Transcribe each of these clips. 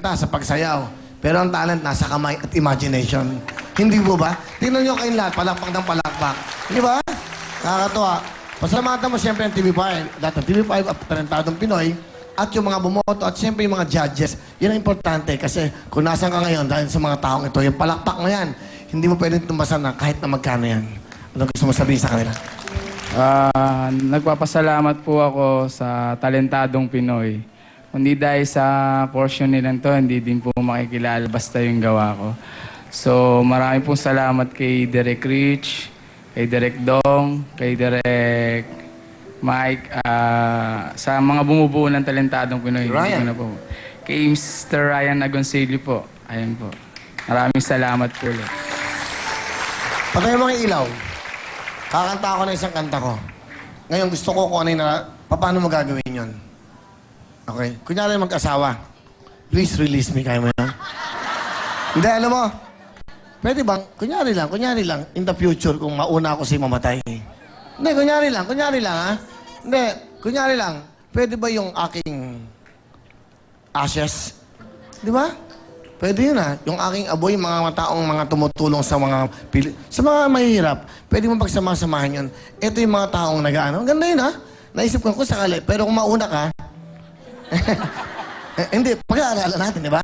sa pagsayaw. Pero ang talent nasa kamay at imagination. Hindi po ba? Tingnan nyo kayong lahat, palakpak ng palakpak. Hindi ba? Nakakatuwa. Pasalamatan mo siyempre ang TV5. Dahil ang TV5 at Talentadong Pinoy at yung mga bumoto at siyempre yung mga judges. Yan ang importante kasi kung nasan ka ngayon dahil sa mga taong ito, yung palakpak mo yan, hindi mo pwedeng tumbasan na kahit na magkano yan. Ano gusto mo sabihin sa kanila? Nagpapasalamat po ako sa Talentadong Pinoy. Hindi dahil sa portion nilang to, hindi din po makikilala basta yung gawa ko. So marami pong salamat kay Derek Rich, kay Derek Dong, kay Derek Mike, sa mga bumubuo ng Talentadong Pinoy. Ryan. Na po. Kay Mr. Ryan Agoncillo po. Ayan po. Maraming salamat po ulit. Patay mo ang ilaw. Kakanta ako ng isang kanta ko. Ngayon gusto ko kung ano yung paano mo gagawin yon. Okay? Kunyari mag-asawa. Please release me. Kaya mo yan? Hindi, alam mo. Pwede bang, kunyari lang, in the future, kung mauna ako si mamatay. Hindi, kunyari lang, ha? Hindi, kunyari lang, pwede ba yung aking ashes? Di ba? Pwede yun, ha? Yung aking aboy, mga taong mga tumutulong sa mga mahihirap, pwede mo pagsama-samahan yun. Ito yung mga taong nag-ano. Ganda yun, ha? Naisip ko kung sakali, pero kung mauna ka, hindi, pag-aalala natin, di ba?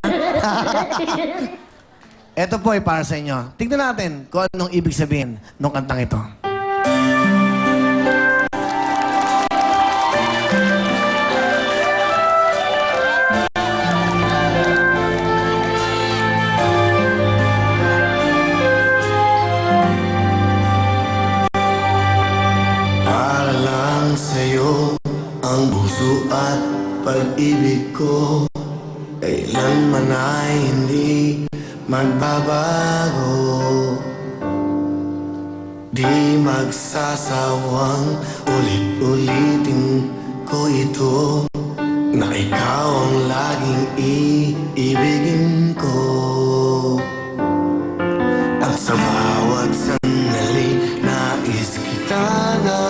Ito po ay para sa inyo. Tignan natin kung anong ibig sabihin ng kantang ito. Para lang sa'yo ang puso at pag-ibig ko, kailanman ay hindi magbabago. Di magsasawang ulit-ulitin ko ito, na ikaw ang laging iibigin ko. At sa bawat sandali, nais kita na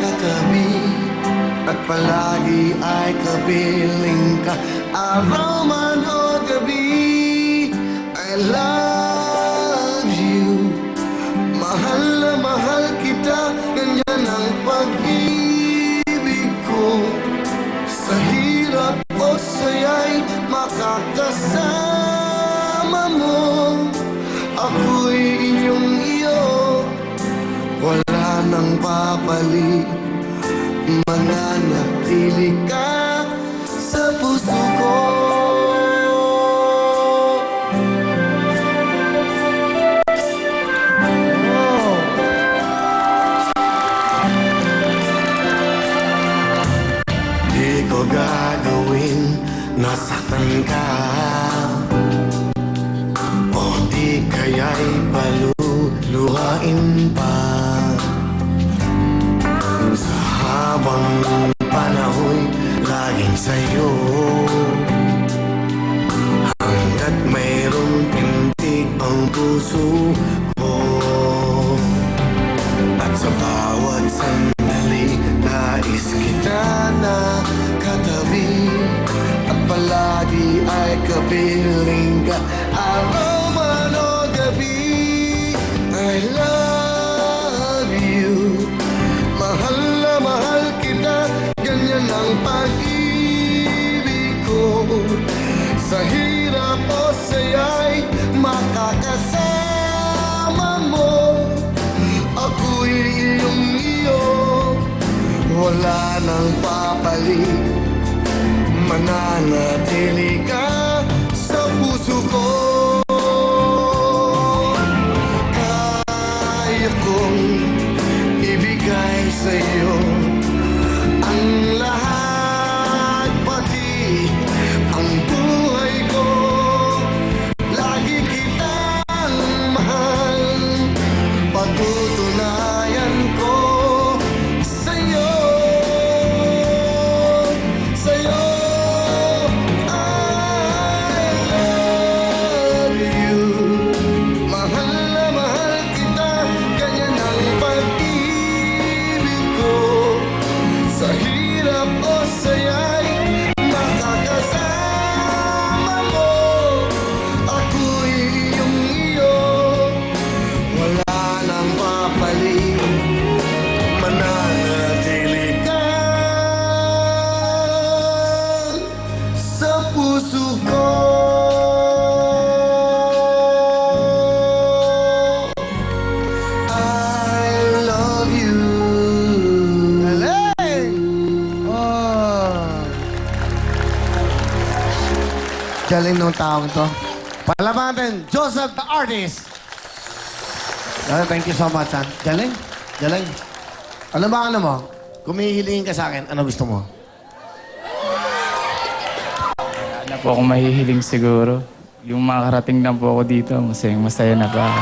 katabi, at palagi ay kapiling ka, araw man o gabi. I love you, mahal na mahal kita, ganyan ang pag-ibig ko. Sa hirap o saya'y makakasama mo, ako'y iyong iyo, wala nang papalit, mananatili ka sa puso ko. Gagawin, nasaktan ka, o di kaya'y paluluhain pa. Sa habang panahon, laging sa'yo, hanggat mayroong pintig ang puso ko. At sa bawat sandali, nais kita na katabi, at palagi ay kapiling ka, araw man o gabi. I love you, mahal na mahal kita, ganyan ang pag-ibig ko. Sa hirap o saya'y makakasama mo, ako'y iyong iyo, wala nang papalit, mananatili ka sa puso ko. Kaya kong ibigay sa'yo ang lahat, pati ang buhay ko. Lagi kitang mahal, patutunayan ko sa'yo. Galing ng taong to. Palaban natin, Joseph the Artist. Thank you so much, ha? Galing. Galing. Ano ba ano mo? Kung may hihilingin ka sa akin, ano gusto mo? Wala na po akong mahihiling siguro. Yung makakarating lang po ako dito, masaya na po ako.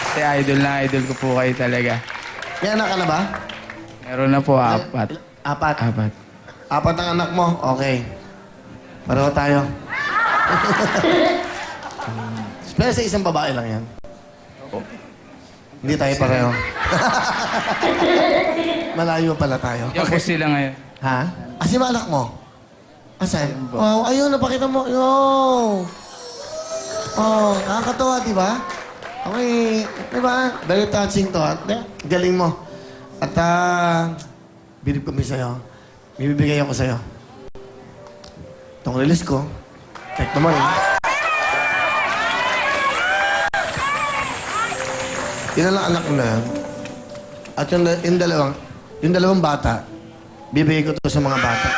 Kasi idol ko po kayo talaga. May anak ka na ba? Meron na po, 4. Apat. 4. Apat ang anak mo? Okay. Pareho tayo. Pero sa isang babae lang yan. Hindi tayo pareho. Malayo pala tayo. Diyan po sila ngayon. Ha? Asi ba anak mo? Asan? Wow, ayun, napakita mo. Yo! Oh, nakakatawa, di ba? Okay, di ba? Very touching to. At, galing mo. At, bilib kami sa'yo. Bibigay ako sa'yo. Itong release ko, check naman eh. Yun lang anak ko na yan. At yung dalawang bata, bibigay ko to sa mga bata.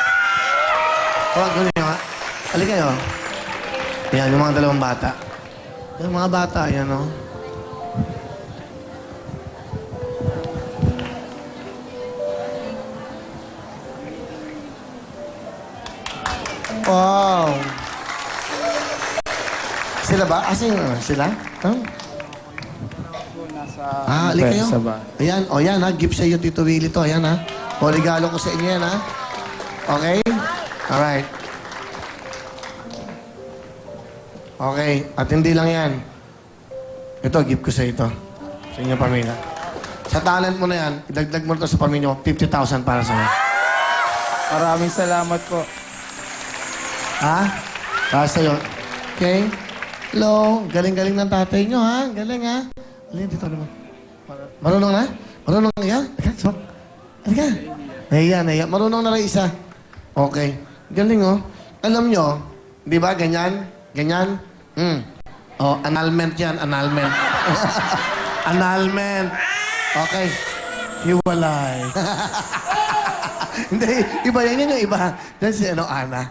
Tawag ko niyo, ha? Halika kayo. Yan, yung mga dalawang bata. Yung mga bata, yan, o. Wow! Sila ba? Asin sila? Huh? Halika kayo. Sa bahay. Ayan, o yan, ha? Gift sa iyo, Tito Willie, to. Ayan, ha? O, regalo ko sa inyo yan, ha? Okay? Alright. Okay. At hindi lang yan. Ito, gift ko sa ito. Sa inyong pamilya. Sa talent mo na yan, idagdag mo na ito sa pamilya mo, 50,000 para sa'yo. Maraming salamat po. Ha? Para sa'yo. Okay? Hello. Galing-galing ng tatay nyo, ha? Galing, ha? Galing dito naman. Marunong na? Marunong na yan? Halika. Nahiya. Marunong na rin isa. Okay. Galing, oh. Alam nyo, di ba, ganyan? Ganyan? Oh, annulment yan, annulment. Annulment. Okay. Hiwalay. Hindi, iba yan yung iba. Yan si Ana.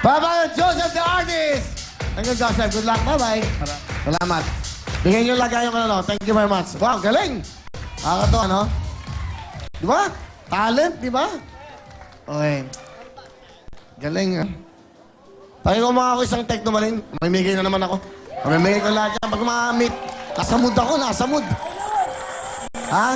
Bye-bye, Joseph the Artist! Thank you, Joseph. Good luck. Bye-bye. Salamat. Bigyan nyo lagay yung ano. Thank you very much. Wow, galing! Nakakatawa, no? Di ba? Talent, di ba? Okay. Galing, ha? Pakikuha ako isang techno malin. Mamimigay na naman ako. Mamimigay ko lahat yan. Pag ma-meet, nasa mood ako, nasa mood. Ha?